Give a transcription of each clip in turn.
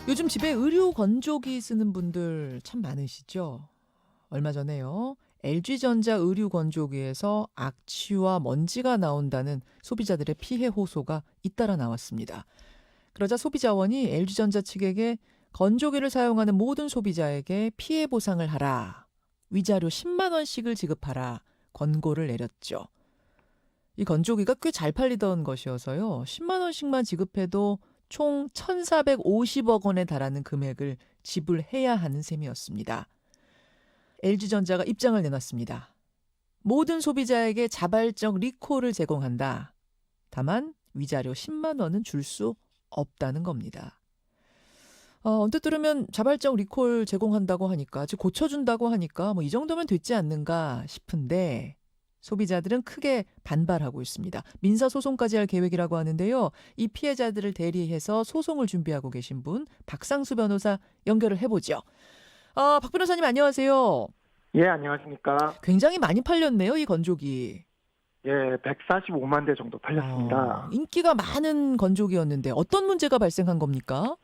요즘 집에 의류 건조기 쓰는 분들 참 많으시죠? 얼마 전에요. LG전자 의류 건조기에서 악취와 먼지가 나온다는 소비자들의 피해 호소가 잇따라 나왔습니다. 그러자 소비자원이 LG전자 측에게 건조기를 사용하는 모든 소비자에게 피해 보상을 하라, 위자료 10만 원씩을 지급하라 권고를 내렸죠. 이 건조기가 꽤 잘 팔리던 것이어서요. 10만 원씩만 지급해도 총 1,450억 원에 달하는 금액을 지불해야 하는 셈이었습니다. LG전자가 입장을 내놨습니다. 모든 소비자에게 자발적 리콜을 제공한다. 다만 위자료 10만 원은 줄 수 없다는 겁니다. 언뜻 들으면 자발적 리콜 제공한다고 하니까, 즉 고쳐준다고 하니까 뭐 이 정도면 됐지 않는가 싶은데 소비자들은 크게 반발하고 있습니다. 민사소송까지 할 계획이라고 하는데요. 이 피해자들을 대리해서 소송을 준비하고 계신 분 박상수 변호사 연결을 해보죠. 박 변호사님 안녕하세요. 예, 안녕하십니까. 굉장히 많이 팔렸네요, 이 건조기. 예, 145만 대 정도 팔렸습니다. 인기가 많은 건조기였는데 어떤 문제가 발생한 겁니까?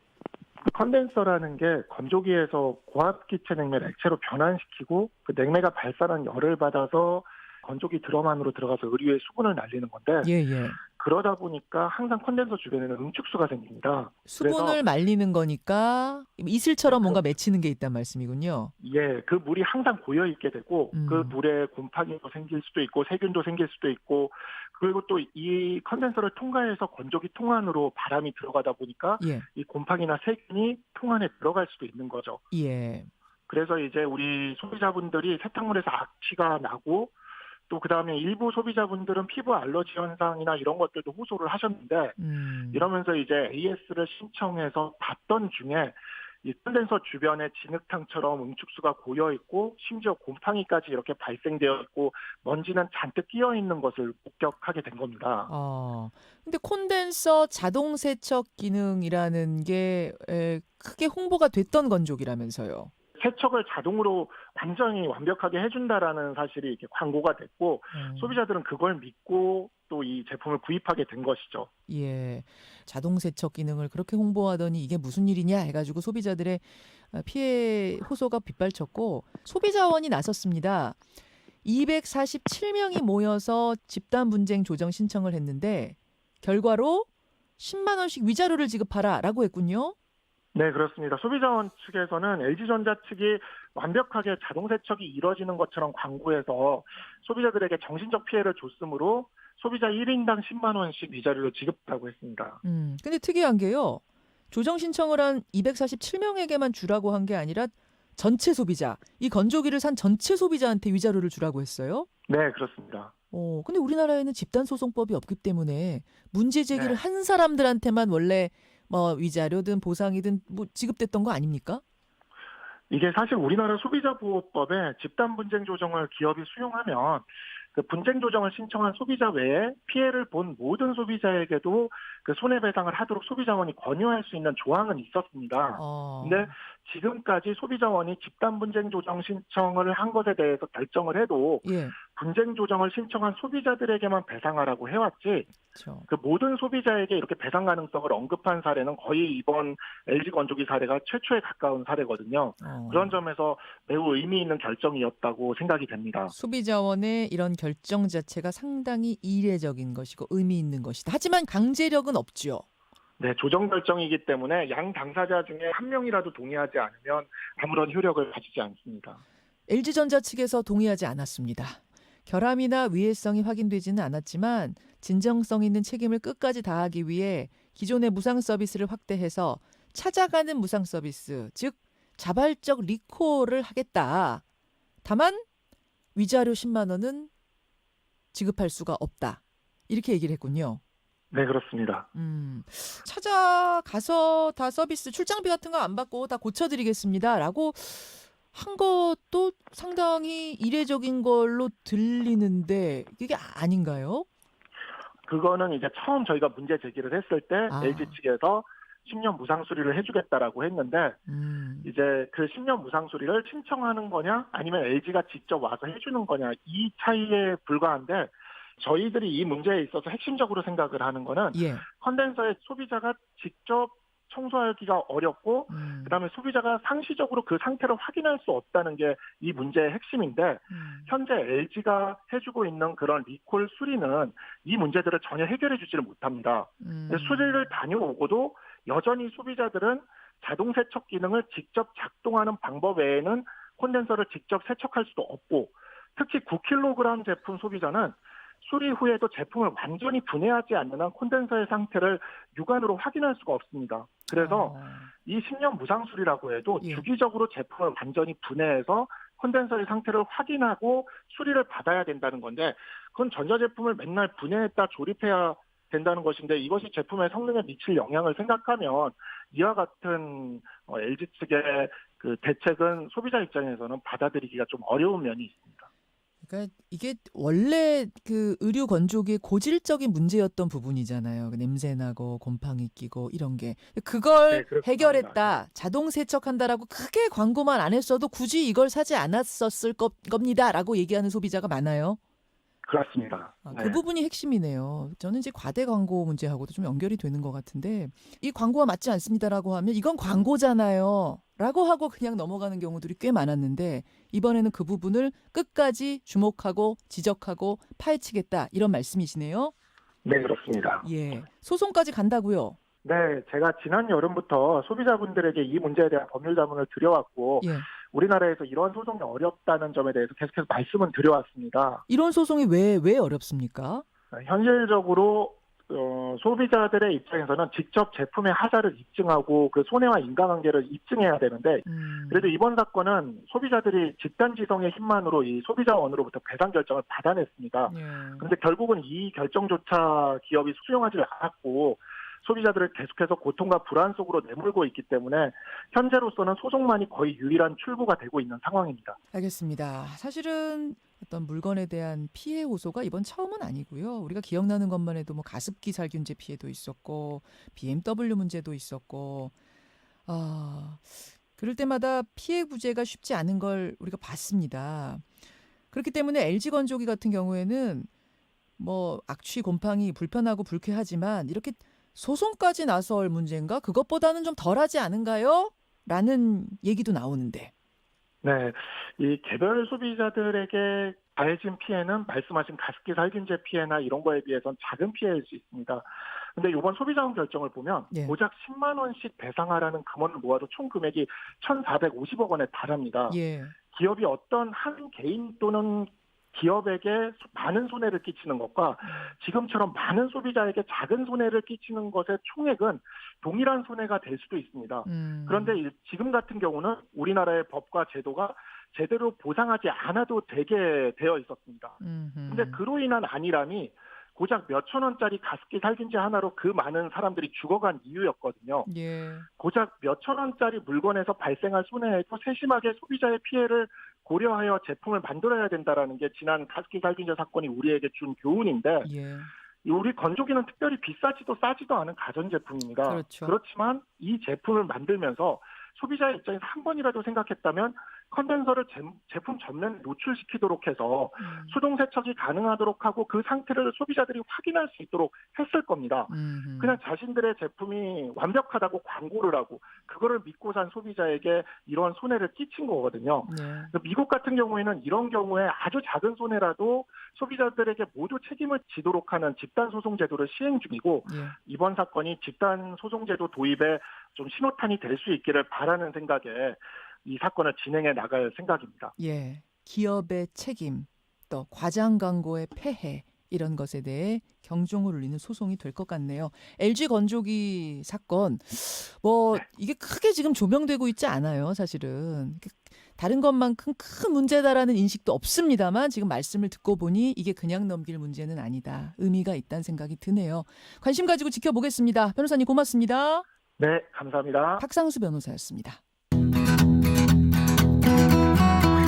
컨덴서라는 게 건조기에서 고압기체 냉매를 액체로 변환시키고 그 냉매가 발산한 열을 받아서 건조기 드럼 안으로 들어가서 의류에 수분을 날리는 건데 예. 그러다 보니까 항상 컨덴서 주변에는 응축수가 생깁니다. 수분을 말리는 거니까 이슬처럼 뭔가 맺히는 게 있단 말씀이군요. 예, 그 물이 항상 고여 있게 되고 그 물에 곰팡이도 생길 수도 있고 세균도 생길 수도 있고 그리고 또 이 컨덴서를 통과해서 건조기 통 안으로 바람이 들어가다 보니까 예. 이 곰팡이나 세균이 통 안에 들어갈 수도 있는 거죠. 예. 그래서 이제 우리 소비자분들이 세탁물에서 악취가 나고 또 그다음에 일부 소비자분들은 피부 알러지 현상이나 이런 것들도 호소를 하셨는데 이러면서 이제 AS를 신청해서 받던 중에 이 컨덴서 주변에 진흙탕처럼 응축수가 고여 있고 심지어 곰팡이까지 이렇게 발생되어 있고 먼지는 잔뜩 끼어 있는 것을 목격하게 된 겁니다. 근데 콘덴서 자동 세척 기능이라는 게 크게 홍보가 됐던 건조기라면서요. 세척을 자동으로 완전히 완벽하게 해준다라는 사실이 이렇게 광고가 됐고 소비자들은 그걸 믿고 또 이 제품을 구입하게 된 것이죠. 예, 자동 세척 기능을 그렇게 홍보하더니 이게 무슨 일이냐 해가지고 소비자들의 피해 호소가 빗발쳤고 소비자원이 나섰습니다. 247명이 모여서 집단 분쟁 조정 신청을 했는데 결과로 10만 원씩 위자료를 지급하라라고 했군요. 네, 그렇습니다. 소비자원 측에서는 LG전자 측이 완벽하게 자동 세척이 이루어지는 것처럼 광고해서 소비자들에게 정신적 피해를 줬으므로 소비자 1인당 10만 원씩 위자료를 지급하라고 했습니다. 근데 특이한 게요. 조정 신청을 한 247명에게만 주라고 한 게 아니라 전체 소비자, 이 건조기를 산 전체 소비자한테 위자료를 주라고 했어요? 네, 그렇습니다. 근데 우리나라에는 집단소송법이 없기 때문에 문제 제기를 네. 한 사람들한테만 원래 뭐 위자료든 보상이든 뭐 지급됐던 거 아닙니까? 이게 사실 우리나라 소비자보호법에 집단 분쟁 조정을 기업이 수용하면 그 분쟁 조정을 신청한 소비자 외에 피해를 본 모든 소비자에게도 그 손해배상을 하도록 소비자원이 권유할 수 있는 조항은 있었습니다. 근데 지금까지 소비자원이 집단 분쟁 조정 신청을 한 것에 대해서 결정을 해도 예. 분쟁 조정을 신청한 소비자들에게만 배상하라고 해왔지 그렇죠. 그 모든 소비자에게 이렇게 배상 가능성을 언급한 사례는 거의 이번 LG 건조기 사례가 최초에 가까운 사례거든요. 그런 점에서 매우 의미 있는 결정이었다고 생각이 됩니다. 소비자원의 이런 결정 자체가 상당히 이례적인 것이고 의미 있는 것이다. 하지만 강제력은 없죠. 네, 조정 결정이기 때문에 양 당사자 중에 한 명이라도 동의하지 않으면 아무런 효력을 가지지 않습니다. LG전자 측에서 동의하지 않았습니다. 결함이나 위해성이 확인되지는 않았지만 진정성 있는 책임을 끝까지 다하기 위해 기존의 무상 서비스를 확대해서 찾아가는 무상 서비스, 즉 자발적 리콜을 하겠다. 다만 위자료 10만 원은 지급할 수가 없다. 이렇게 얘기를 했군요. 네, 그렇습니다. 찾아가서 다 서비스 출장비 같은 거 안 받고 다 고쳐드리겠습니다라고 한 것도 상당히 이례적인 걸로 들리는데 그게 아닌가요? 그거는 이제 처음 저희가 문제 제기를 했을 때 LG 측에서 10년 무상 수리를 해주겠다라고 했는데 이제 그 10년 무상 수리를 신청하는 거냐 아니면 LG가 직접 와서 해주는 거냐 이 차이에 불과한데 저희들이 이 문제에 있어서 핵심적으로 생각을 하는 거는 컨덴서에 소비자가 직접 청소하기가 어렵고 그다음에 소비자가 상시적으로 그 상태를 확인할 수 없다는 게 이 문제의 핵심인데 현재 LG가 해주고 있는 그런 리콜 수리는 이 문제들을 전혀 해결해 주지를 못합니다. 수리를 다녀오고도 여전히 소비자들은 자동 세척 기능을 직접 작동하는 방법 외에는 콘덴서를 직접 세척할 수도 없고 특히 9kg 제품 소비자는 수리 후에도 제품을 완전히 분해하지 않는 한 콘덴서의 상태를 육안으로 확인할 수가 없습니다. 그래서 이 10년 무상 수리라고 해도 주기적으로 제품을 완전히 분해해서 콘덴서의 상태를 확인하고 수리를 받아야 된다는 건데 그건 전자제품을 맨날 분해했다 조립해야 된다는 것인데 이것이 제품의 성능에 미칠 영향을 생각하면 이와 같은 LG 측의 그 대책은 소비자 입장에서는 받아들이기가 좀 어려운 면이 있습니다. 그러니까 이게 원래 그 의류 건조기의 고질적인 문제였던 부분이잖아요. 냄새 나고 곰팡이 끼고 이런 게 그걸 해결했다. 자동 세척한다라고 크게 광고만 안 했어도 굳이 이걸 사지 않았었을 겁니다라고 얘기하는 소비자가 많아요. 그렇습니다. 그 부분이 핵심이네요. 저는 이제 과대 광고 문제하고도 좀 연결이 되는 것 같은데 이 광고와 맞지 않습니다라고 하면 이건 광고잖아요. 라고 하고 그냥 넘어가는 경우들이 꽤 많았는데 이번에는 그 부분을 끝까지 주목하고 지적하고 파헤치겠다 이런 말씀이시네요. 네, 그렇습니다. 예, 소송까지 간다고요? 네, 제가 지난 여름부터 소비자분들에게 이 문제에 대한 법률 자문을 드려왔고 우리나라에서 이런 소송이 어렵다는 점에 대해서 계속해서 말씀은 드려왔습니다. 이런 소송이 왜 어렵습니까? 현실적으로 소비자들의 입장에서는 직접 제품의 하자를 입증하고 그 손해와 인과관계를 입증해야 되는데 그래도 이번 사건은 소비자들이 집단지성의 힘만으로 이 소비자원으로부터 배상 결정을 받아냈습니다. 그런데 결국은 이 결정조차 기업이 수용하지 않았고 소비자들을 계속해서 고통과 불안 속으로 내몰고 있기 때문에 현재로서는 소송만이 거의 유일한 출구가 되고 있는 상황입니다. 알겠습니다. 사실은 어떤 물건에 대한 피해 호소가 이번 처음은 아니고요. 우리가 기억나는 것만 해도 뭐 가습기 살균제 피해도 있었고 BMW 문제도 있었고 그럴 때마다 피해 구제가 쉽지 않은 걸 우리가 봤습니다. 그렇기 때문에 LG 건조기 같은 경우에는 뭐 악취, 곰팡이 불편하고 불쾌하지만 이렇게 소송까지 나설 문제인가? 그것보다는 좀 덜하지 않은가요? 라는 얘기도 나오는데. 네, 이 개별 소비자들에게 가해진 피해는 말씀하신 가습기 살균제 피해나 이런 거에 비해서는 작은 피해일 수 있습니다. 근데 이번 소비자원 결정을 보면 고작 10만 원씩 배상하라는 금원을 모아도 총 금액이 1,450억 원에 달합니다. 기업이 어떤 한 개인 또는 기업에게 많은 손해를 끼치는 것과 지금처럼 많은 소비자에게 작은 손해를 끼치는 것의 총액은 동일한 손해가 될 수도 있습니다. 그런데 지금 같은 경우는 우리나라의 법과 제도가 제대로 보상하지 않아도 되게 되어 있었습니다. 그런데 그로 인한 안일함이 고작 몇천 원짜리 가습기 살균제 하나로 그 많은 사람들이 죽어간 이유였거든요. 고작 몇천 원짜리 물건에서 발생할 손해에도 세심하게 소비자의 피해를 고려하여 제품을 만들어야 된다라는 게 지난 가습기 살균제 사건이 우리에게 준 교훈인데 우리 건조기는 특별히 비싸지도 싸지도 않은 가전제품입니다. 그렇지만 이 제품을 만들면서 소비자의 입장에서 한 번이라도 생각했다면 컨덴서를 제품 전면에 노출시키도록 해서 수동 세척이 가능하도록 하고 그 상태를 소비자들이 확인할 수 있도록 했을 겁니다. 그냥 자신들의 제품이 완벽하다고 광고를 하고 그거를 믿고 산 소비자에게 이런 손해를 끼친 거거든요. 미국 같은 경우에는 이런 경우에 아주 작은 손해라도 소비자들에게 모두 책임을 지도록 하는 집단소송제도를 시행 중이고 이번 사건이 집단소송제도 도입에 좀 신호탄이 될 수 있기를 바라는 생각에 이 사건을 진행해 나갈 생각입니다. 기업의 책임, 또 과장 광고의 폐해 이런 것에 대해 경종을 울리는 소송이 될 것 같네요. LG 건조기 사건 이게 크게 지금 조명되고 있지 않아요. 사실은 다른 것만큼 큰 문제다라는 인식도 없습니다만 지금 말씀을 듣고 보니 이게 그냥 넘길 문제는 아니다. 의미가 있다는 생각이 드네요. 관심 가지고 지켜보겠습니다. 변호사님 고맙습니다. 네, 감사합니다. 박상수 변호사였습니다.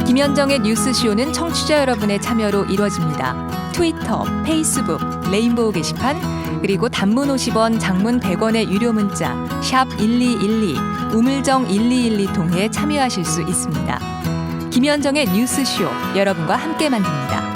김현정의 뉴스쇼는 청취자 여러분의 참여로 이루어집니다. 트위터, 페이스북, 레인보우 게시판, 그리고 단문 50원, 장문 100원의 유료 문자 샵 1212, 우물정 1212 통해 참여하실 수 있습니다. 김현정의 뉴스쇼, 여러분과 함께 만듭니다.